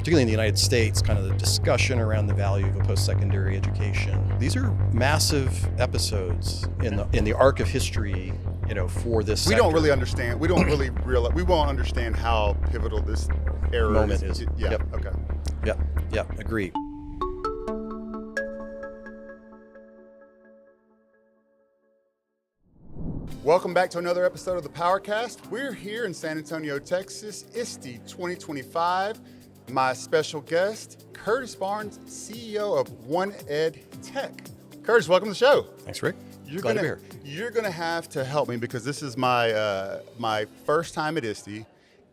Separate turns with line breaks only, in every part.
particularly in the United States, kind of the discussion around the value of a post-secondary education. These are massive episodes in the arc of history, for this sector.
We don't really understand. We don't really realize. We won't understand how pivotal this era
moment is.
Yeah.
Yep.
Okay.
Yep. Agree.
Welcome back to another episode of the Powercast. We're here in San Antonio, Texas, ISTE 2025. My special guest, Curtis Barnes, CEO of edtech. Curtis, welcome to the show.
Thanks, Rick. Glad to be here.
You're going to have to help me because this is my first time at ISTE,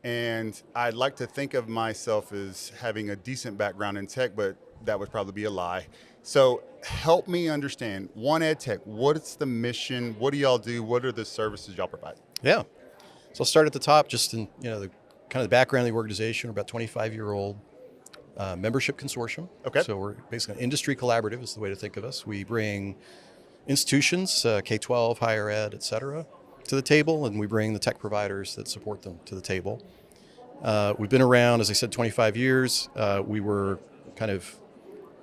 and I'd like to think of myself as having a decent background in tech, but that would probably be a lie. So help me understand, edtech, what's the mission? What do y'all do? What are the services y'all provide?
Yeah. So I'll start at the top, just in the kind of the background of the organization. We're about 25-year-old membership consortium.
Okay.
So we're basically an industry collaborative is the way to think of us. We bring institutions, K-12, higher ed, et cetera, to the table, and we bring the tech providers that support them to the table. We've been around, as I said, 25 years. We were kind of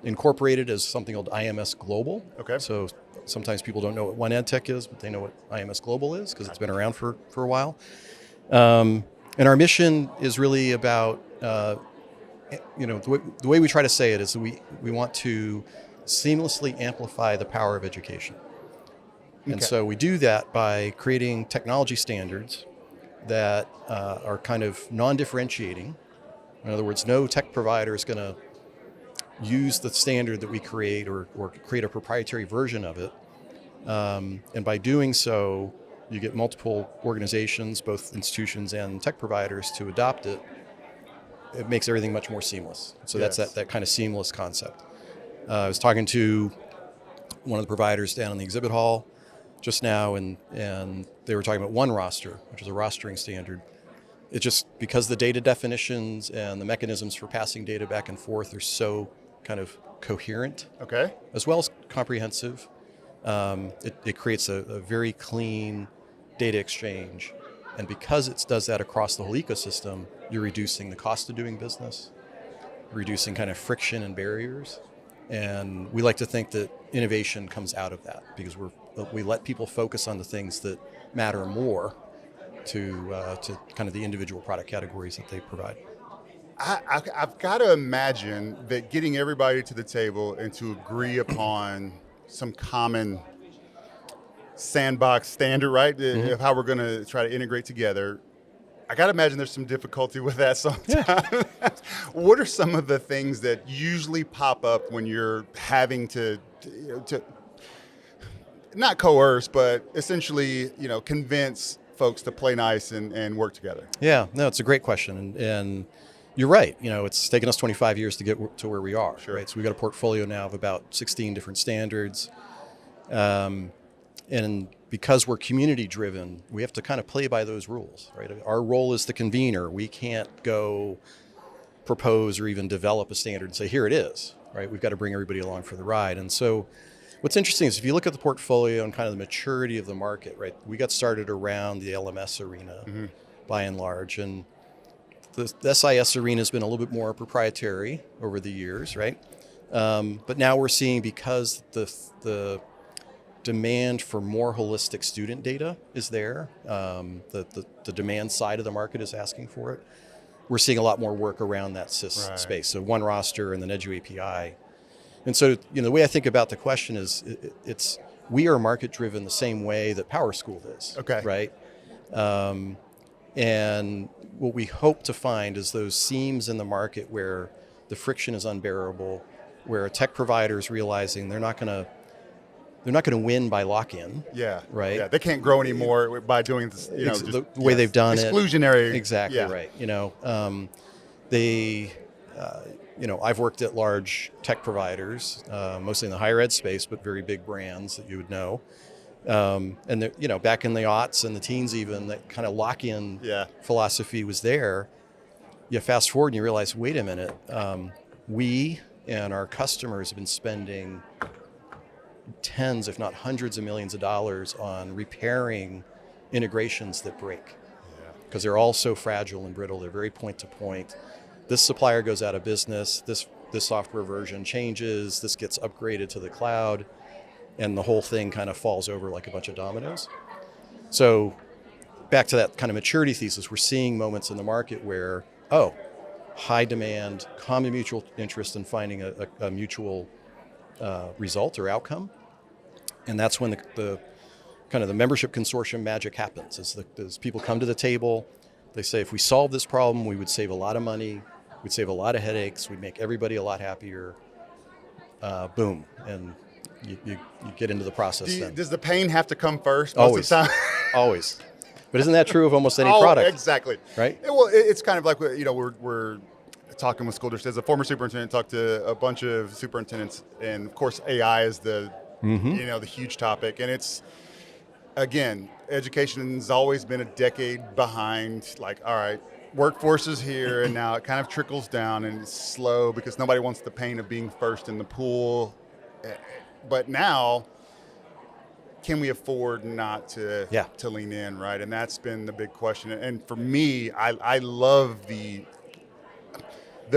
incorporated as something called IMS Global.
Okay.
So sometimes people don't know what edtech is, but they know what IMS Global is because it's been around for a while. And our mission is really about, the way we try to say it is that we want to seamlessly amplify the power of education. And so we do that by creating technology standards that are kind of non-differentiating. In other words, no tech provider is going to use the standard that we create or create a proprietary version of it. And by doing so, you get multiple organizations, both institutions and tech providers, to adopt it. It makes everything much more seamless. So
Yes.
That's that kind of seamless concept. I was talking to one of the providers down in the exhibit hall just now, and they were talking about one roster, which is a rostering standard. It's just because the data definitions and the mechanisms for passing data back and forth are so kind of coherent,
Okay.
as well as comprehensive. It creates a very clean data exchange. And because it does that across the whole ecosystem, you're reducing the cost of doing business, reducing kind of friction and barriers. And we like to think that innovation comes out of that because we let people focus on the things that matter more to kind of the individual product categories that they provide.
I've got to imagine that getting everybody to the table and to agree upon some common sandbox standard, right, of how we're going to try to integrate together, I got to imagine there's some difficulty with that sometimes. Yeah. What are some of the things that usually pop up when you're having to not coerce, but essentially, convince folks to play nice and work together? Yeah,
no, it's a great question. And you're right. It's taken us 25 years to get to where we are.
Sure.
Right? So we've got a portfolio now of about 16 different standards. And because we're community driven, we have to kind of play by those rules, right? Our role is the convener. We can't go propose or even develop a standard and say, here it is, right? We've got to bring everybody along for the ride. And so what's interesting is if you look at the portfolio and kind of the maturity of the market, right? We got started around the LMS arena by and large. And the SIS arena has been a little bit more proprietary over the years, right? But now we're seeing, because the demand for more holistic student data is there, the demand side of the market is asking for it. We're seeing a lot more work around that SIS space. So one roster and then Edu API. And so, the way I think about the question is we are market driven the same way that PowerSchool is.
Okay.
Right? And what we hope to find is those seams in the market where the friction is unbearable, where a tech provider is realizing they're not going to win by lock-in.
Yeah.
Right.
Yeah. They can't grow anymore by doing this,
the way they've done
exclusionary.
it. Exactly. Yeah. Right. I've worked at large tech providers, mostly in the higher ed space, but very big brands that you would know. And back in the aughts and the teens, even, that kind of lock-in philosophy was there. You fast forward and you realize, wait a minute, we and our customers have been spending tens, if not hundreds of millions of dollars on repairing integrations that break, because they're all so fragile and brittle. They're very point to point. this supplier goes out of business, this software version changes, this gets upgraded to the cloud, and the whole thing kind of falls over like a bunch of dominoes. So back to that kind of maturity thesis, we're seeing moments in the market where, high demand, common mutual interest in finding a mutual result or outcome. And that's when the kind of the membership consortium magic happens. As people come to the table, they say, if we solve this problem, we would save a lot of money, we'd save a lot of headaches, we'd make everybody a lot happier. Boom. And you get into the process then.
Does the pain have to come first?
Always.
Most of the time?
Always. But isn't that true of almost any product?
Exactly.
Right?
Well, it's kind of like, we're talking with school districts. As a former superintendent, talked to a bunch of superintendents, and of course AI is the the huge topic. And it's, again, education's always been a decade behind. Like, all right, workforce is here, and now it kind of trickles down, and it's slow because nobody wants the pain of being first in the pool. But now, can we afford not to lean in, right? And that's been the big question. And for me, I love the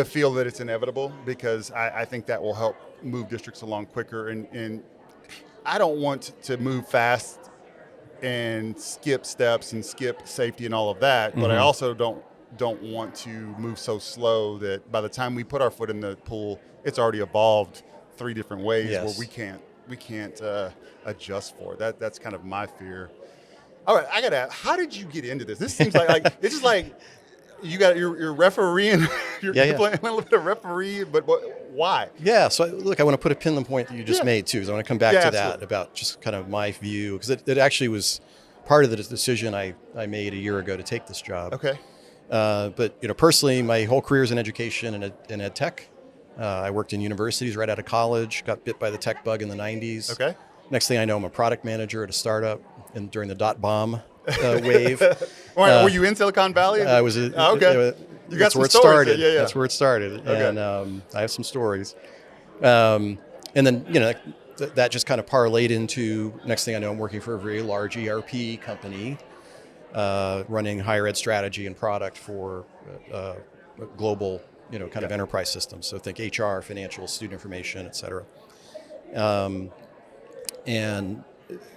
feel that it's inevitable, because I think that will help move districts along quicker. And I don't want to move fast and skip steps and skip safety and all of that, but I also don't want to move so slow that by the time we put our foot in the pool, it's already evolved 3 different ways where we can't adjust for it. That's kind of my fear. All right, I gotta ask, how did you get into this? This seems like it's just like you got you're refereeing, you're playing a little bit of referee, but why?
Yeah, so look, I want to put a pin in the point that you just made too, because I want to come back to that about just kind of my view, because it actually was part of the decision I made a year ago to take this job.
Okay.
But personally, my whole career is in education and in edtech. I worked in universities right out of college, got bit by the tech bug in the 90s.
Okay.
Next thing I know, I'm a product manager at a startup during the .bomb wave.
Were you in Silicon Valley?
I was.
Okay. You got some stories.
Started.
Yeah.
That's where it started.
Okay.
And I have some stories. And then, that just kind of parlayed into, next thing I know, I'm working for a very large ERP company, running higher ed strategy and product for global, kind of enterprise systems. So think HR, financial, student information, et cetera. And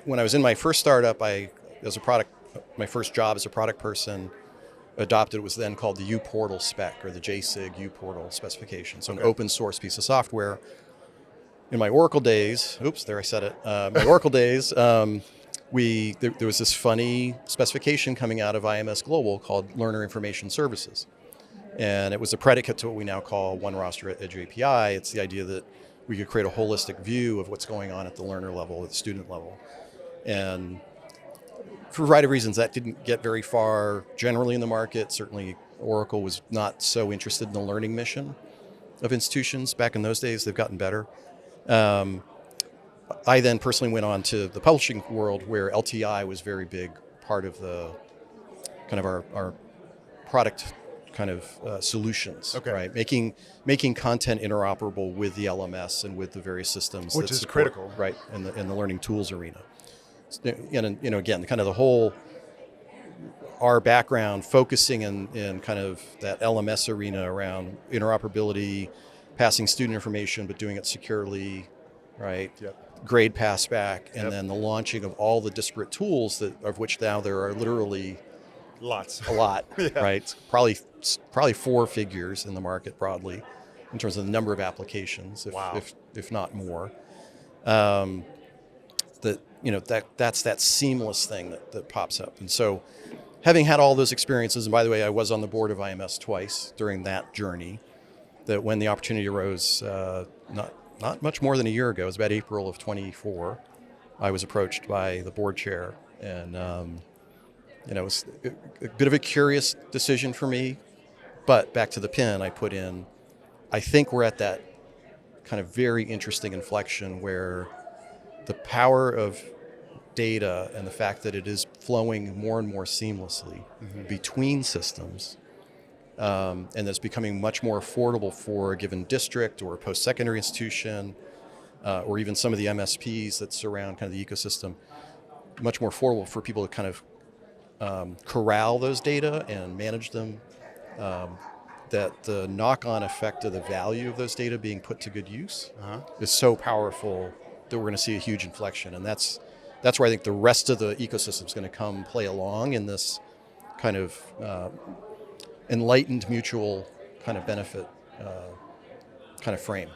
when I was in my first startup, my first job as a product person, adopted what was then called the uPortal spec, or the JSIG uPortal specification. So an open source piece of software. In my Oracle days, there I said it. My Oracle days, there was this funny specification coming out of IMS Global called Learner Information Services. And it was a predicate to what we now call One Roster Edge API. It's the idea that we could create a holistic view of what's going on at the learner level, at the student level. And for a variety of reasons, that didn't get very far generally in the market. Certainly, Oracle was not so interested in the learning mission of institutions back in those days. They've gotten better. I then personally went on to the publishing world, where LTI was very big part of the kind of our product kind of solutions, right? Making content interoperable with the LMS and with the various systems,
which is critical,
right? In the learning tools arena. And again, kind of the whole, our background focusing in kind of that LMS arena around interoperability, passing student information, but doing it securely, right? Grade pass back, and then the launching of all the disparate tools of which now there are literally
a lot,
right? Probably 4 figures in the market broadly, in terms of the number of applications, if not more. That's that seamless thing that pops up. And so, having had all those experiences, and by the way, I was on the board of IMS twice during that journey, that when the opportunity arose, not much more than a year ago, it was about April of 24, I was approached by the board chair, and it was a bit of a curious decision for me, but back to the pin I put in, I think we're at that kind of very interesting inflection where the power of data and the fact that it is flowing more and more seamlessly between systems, and it's becoming much more affordable for a given district or a post-secondary institution, or even some of the MSPs that surround kind of the ecosystem, much more affordable for people to kind of corral those data and manage them that the knock-on effect of the value of those data being put to good use
Uh-huh.
is so powerful that we're going to see a huge inflection. And that's where I think the rest of the ecosystem is going to come play along in this kind of enlightened mutual kind of benefit kind of frame.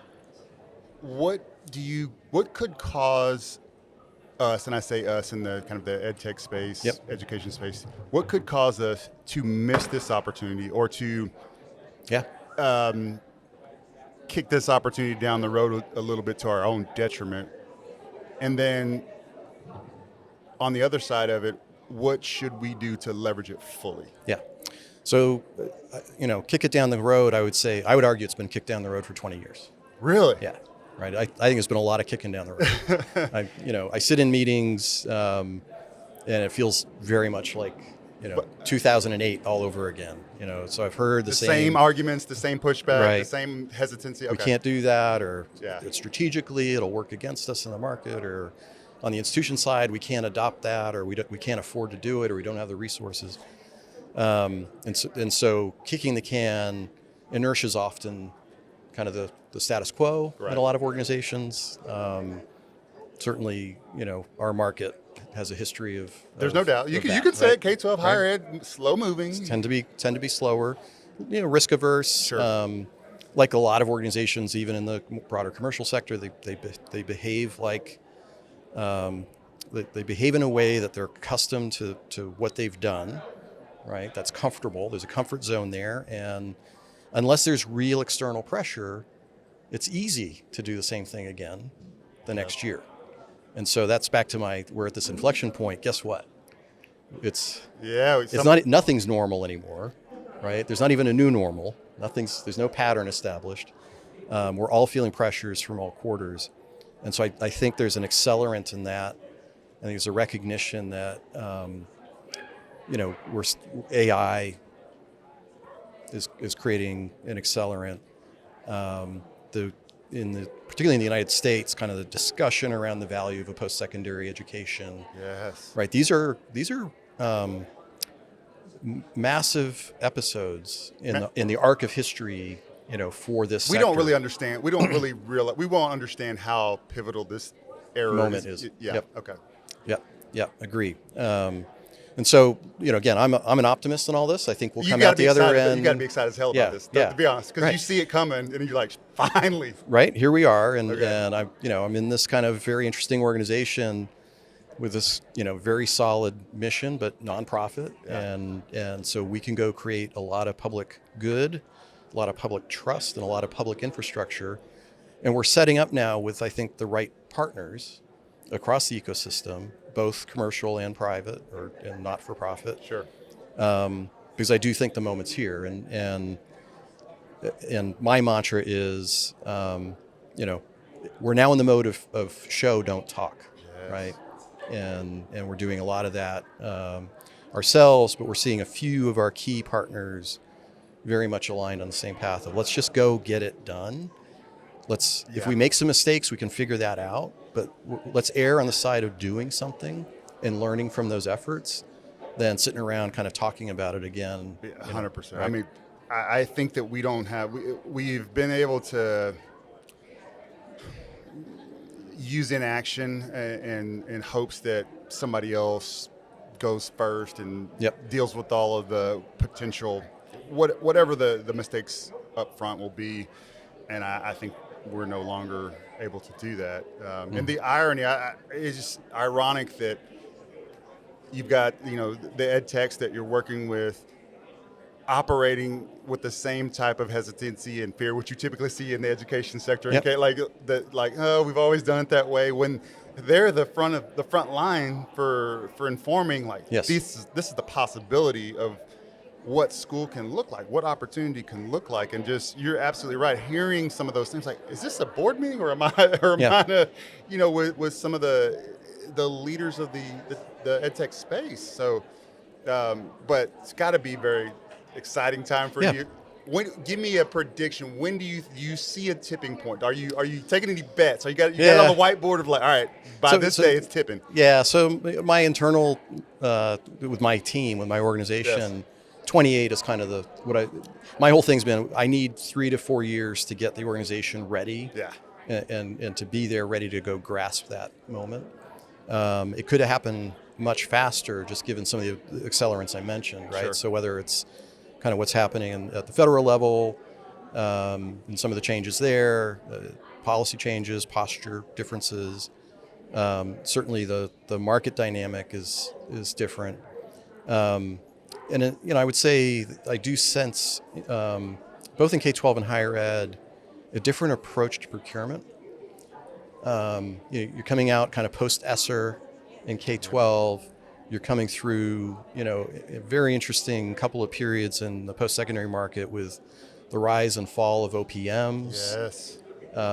What could cause us, and I say us in the kind of the edtech space,
Yep.
education space, what could cause us to miss this opportunity or to
Yeah.
kick this opportunity down the road a little bit to our own detriment? And then on the other side of it, what should we do to leverage it fully?
Yeah. So, kick it down the road, I would argue it's been kicked down the road for 20 years.
Really?
Yeah. Right. I think there's been a lot of kicking down the road. I sit in meetings and it feels very much like, 2008 all over again. So I've heard the
same arguments, the same pushback,
Right.
the same hesitancy.
We can't do that, or
Yeah.
strategically it'll work against us in the market, or on the institution side we can't adopt that, or we can't afford to do it, or we don't have the resources. And so kicking the can, inertia is often kind of the status quo
Right.
in a lot of organizations. Certainly, our market has a history of.
There's no doubt. You can say it. K-12 higher ed, slow moving.
Tend to be slower, risk averse.
Sure.
Like a lot of organizations, even in the broader commercial sector, they behave like they behave in a way that they're accustomed to what they've done. Right, that's comfortable. There's a comfort zone there, and unless there's real external pressure, it's easy to do the same thing again the next year. And so that's back to we're at this inflection point. Guess what? It's nothing's normal anymore, right? There's not even a new normal. There's no pattern established. We're all feeling pressures from all quarters. And so I think there's an accelerant in that. I think there's a recognition that, AI is creating an accelerant. Particularly in the United States, kind of the discussion around the value of a post-secondary education.
Yes.
Right. These are massive episodes in the arc of history. For this
We
sector.
don't really understand. We don't really realize. We won't understand how pivotal this era
Moment is.
Yeah.
Yep.
Okay.
Yep. Agree. And so, again, I'm an optimist in all this. I think we'll come out the other end.
You got to be excited as hell about this, to be honest, because
Right.
you see it coming, and you're like, finally.
Right, here we are, and
Okay.
and I'm in this kind of very interesting organization with this very solid mission, but nonprofit,
Yeah.
and so we can go create a lot of public good, a lot of public trust, and a lot of public infrastructure, and we're setting up now with, I think, the right partners across the ecosystem, both commercial and private, and not for profit.
Sure.
Because I do think the moment's here, and my mantra is, we're now in the mode of show, don't talk,
Yes.
right? And we're doing a lot of that ourselves, but we're seeing a few of our key partners very much aligned on the same path of let's just go get it done. If we make some mistakes, we can figure that out, but let's err on the side of doing something and learning from those efforts than sitting around kind of talking about it again.
100%.
Right?
I mean, I think that we've been able to use inaction in hopes that somebody else goes first and
Yep.
deals with all of the potential, whatever the mistakes up front will be. And I think we're no longer able to do that. And the irony, it's just ironic that you've got, the ed techs that you're working with operating with the same type of hesitancy and fear, which you typically see in the education sector.
Yep.
Okay, oh, we've always done it that way. When they're the front line for informing,
Yes.
this is the possibility of what school can look like, what opportunity can look like, and just, you're absolutely right. Hearing some of those things, like, is this a board meeting, or am I with some of the leaders of the ed tech space? So, but it's got to be very exciting time for you. Give me a prediction. When do you see a tipping point? Are you taking any bets? You got on the whiteboard of like, all right, by this day it's tipping.
Yeah. So my internal, with my team, with my organization, 28 is kind of my whole thing's been, I need 3 to 4 years to get the organization ready.
Yeah.
And to be there ready to go grasp that moment. It could have happened much faster, just given some of the accelerants I mentioned, right?
Sure.
So whether it's kind of what's happening at the federal level, and some of the changes there, policy changes, posture differences. Certainly the market dynamic is different. And I would say I do sense, both in K-12 and higher ed, a different approach to procurement. You're coming out kind of post-ESSER in K-12. You're coming through, a very interesting couple of periods in the post-secondary market with the rise and fall of OPMs.
Yes.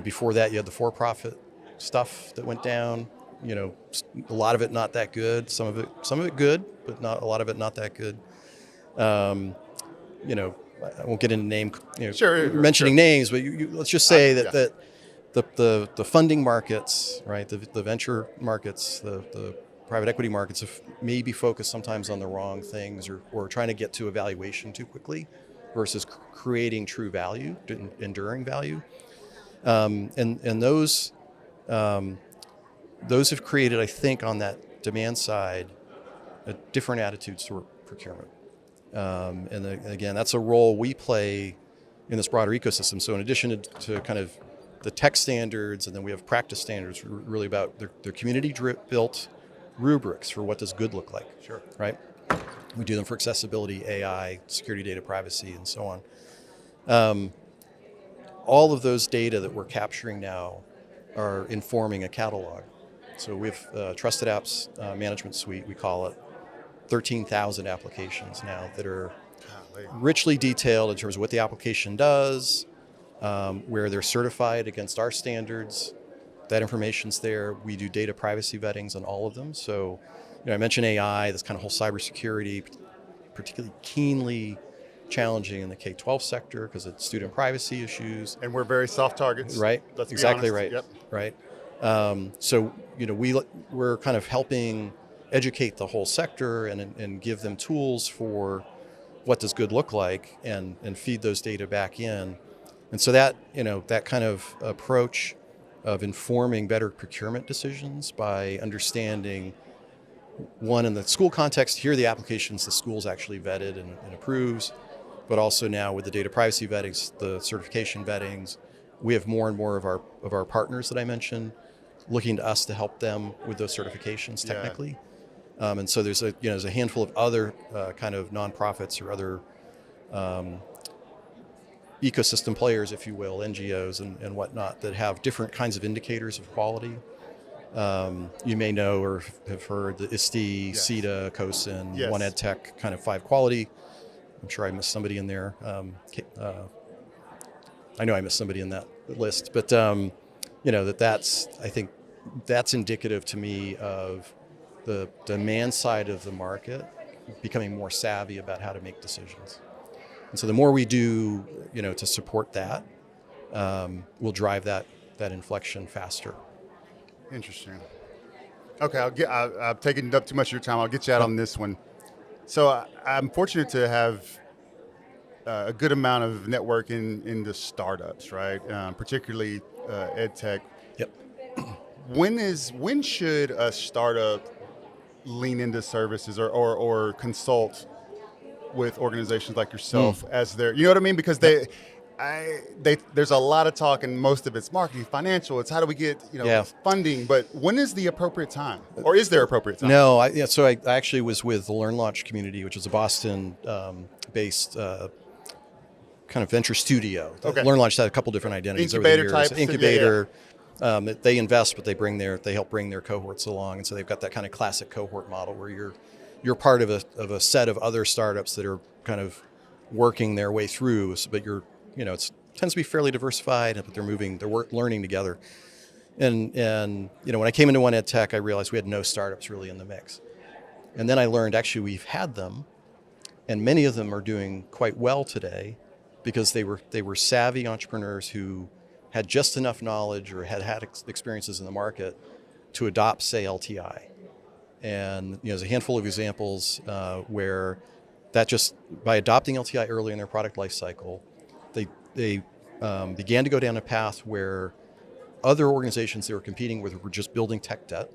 Before that, you had the for-profit stuff that went down. A lot of it not that good. Some of it good, but not a lot of it not that good. I won't get into mentioning names, but let's just say that the funding markets, right, the venture markets, the private equity markets have maybe focused sometimes on the wrong things or trying to get to evaluation too quickly versus creating true value, enduring value. And those have created, I think, on that demand side, different attitudes toward procurement. Again, that's a role we play in this broader ecosystem. So in addition to kind of the tech standards, and then we have practice standards, really about their community-built rubrics for what does good look like.
Sure.
Right? We do them for accessibility, AI, security, data privacy, and so on. All of those data that we're capturing now are informing a catalog. So we have Trusted Apps Management Suite, we call it, 13,000 applications now that are richly detailed in terms of what the application does, where they're certified against our standards. That information's there. We do data privacy vettings on all of them. So, I mentioned AI, this kind of whole cybersecurity, particularly keenly challenging in the K-12 sector because of student privacy issues.
And we're very soft targets.
Right.
Let's be
exactly
honest.
right.
Yep.
Right. So, we're kind of helping educate the whole sector and give them tools for what does good look like and feed those data back in. And so that kind of approach of informing better procurement decisions by understanding, one, in the school context, here are the applications the school's actually vetted and approves, but also now with the data privacy vettings, the certification vettings, we have more and more of our partners that I mentioned looking to us to help them with those certifications technically. Yeah. And so there's a handful of other kind of nonprofits or other ecosystem players, if you will, NGOs and whatnot, that have different kinds of indicators of quality. You may know or have heard the ISTE,
Yes.
CETA, COSIN,
Yes.
One EdTech kind of 5 quality. I'm sure I missed somebody in there. I know I missed somebody in that list, but I think that's indicative to me of the demand side of the market becoming more savvy about how to make decisions. And so the more we do, to support that, we'll drive that inflection faster.
Interesting. Okay, I've taken up too much of your time. I'll get you out on this one. So I'm fortunate to have a good amount of networking in the startups, right? Particularly edtech.
Yep.
When should a startup lean into services or consult with organizations like yourself as their, you know what I mean? Because there's a lot of talk, and most of it's marketing, financial. It's how do we get funding? But when is the appropriate time, or is there appropriate time?
No, so I actually was with the Learn Launch community, which is a Boston-based kind of venture studio.
Okay.
Learn Launch had a couple different identities
Incubator
over the years.
type.
Incubator. They invest, but they help bring their cohorts along, and so they've got that kind of classic cohort model where you're part of a set of other startups that are kind of working their way through, but it tends to be fairly diversified, but they're learning together. And when I came into One EdTech, I realized we had no startups really in the mix. And then I learned actually we've had them, and many of them are doing quite well today because they were savvy entrepreneurs who had just enough knowledge or had experiences in the market to adopt, say, LTI. And there's a handful of examples where that just by adopting LTI early in their product life cycle, they began to go down a path where other organizations they were competing with were just building tech debt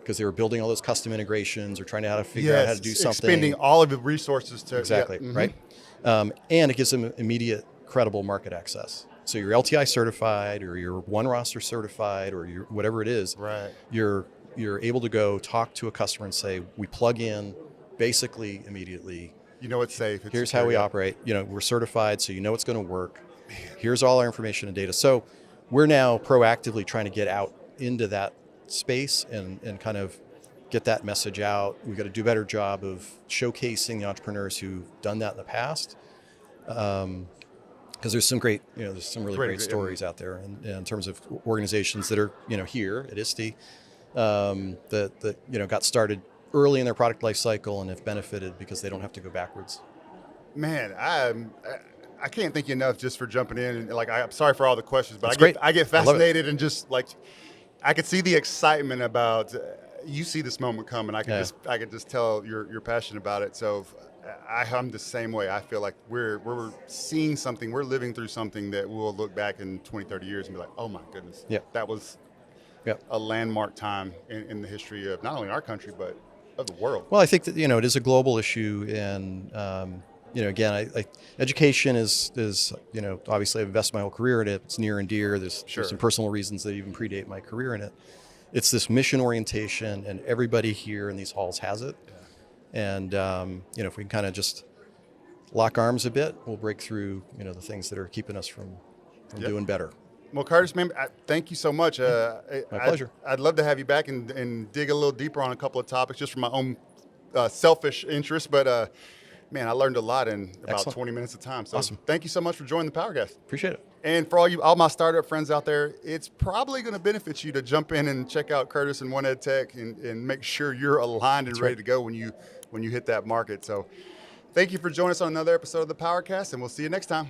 because they were building all those custom integrations or trying to how to figure out how to do something.
Expending all of the resources to
exactly right, and it gives them immediate credible market access. So you're LTI certified, or you're one roster certified, or you're whatever it is.
Right.
You're able to go talk to a customer and say, we plug in basically immediately.
You know it's safe.
Here's how we operate. We're certified, so you know it's going to work. Here's all our information and data. So we're now proactively trying to get out into that space and kind of get that message out. We've got to do a better job of showcasing the entrepreneurs who've done that in the past. Because there's some great, there's some really great stories out there in terms of organizations that are, here at ISTE that got started early in their product life cycle and have benefited because they don't have to go backwards.
Man, I can't thank you enough just for jumping in. And I'm sorry for all the questions, but I get fascinated and just I could see the excitement about you see this moment coming. I could just tell you're passionate about it. So I'm the same way. I feel like we're seeing something, we're living through something that we'll look back in 20, 30 years and be like, oh my goodness, that was a landmark time in the history of not only our country, but of the world.
Well, I think that, it is a global issue. And, again, education is obviously I've invested my whole career in it. It's near and dear. There's some personal reasons that even predate my career in it. It's this mission orientation, and everybody here in these halls has it. Yeah. And, if we can kind of just lock arms a bit, we'll break through, the things that are keeping us from doing better.
Well, Curtis, man, thank you so much.
My pleasure.
I'd love to have you back and dig a little deeper on a couple of topics just for my own selfish interest. But, man, I learned a lot in about 20 minutes of time. So
awesome.
Thank you so much for joining the Powercast.
Appreciate it.
And for all my startup friends out there, it's probably going to benefit you to jump in and check out Curtis and One EdTech and make sure you're aligned and ready to go when you hit that market. So thank you for joining us on another episode of the Powercast, and we'll see you next time.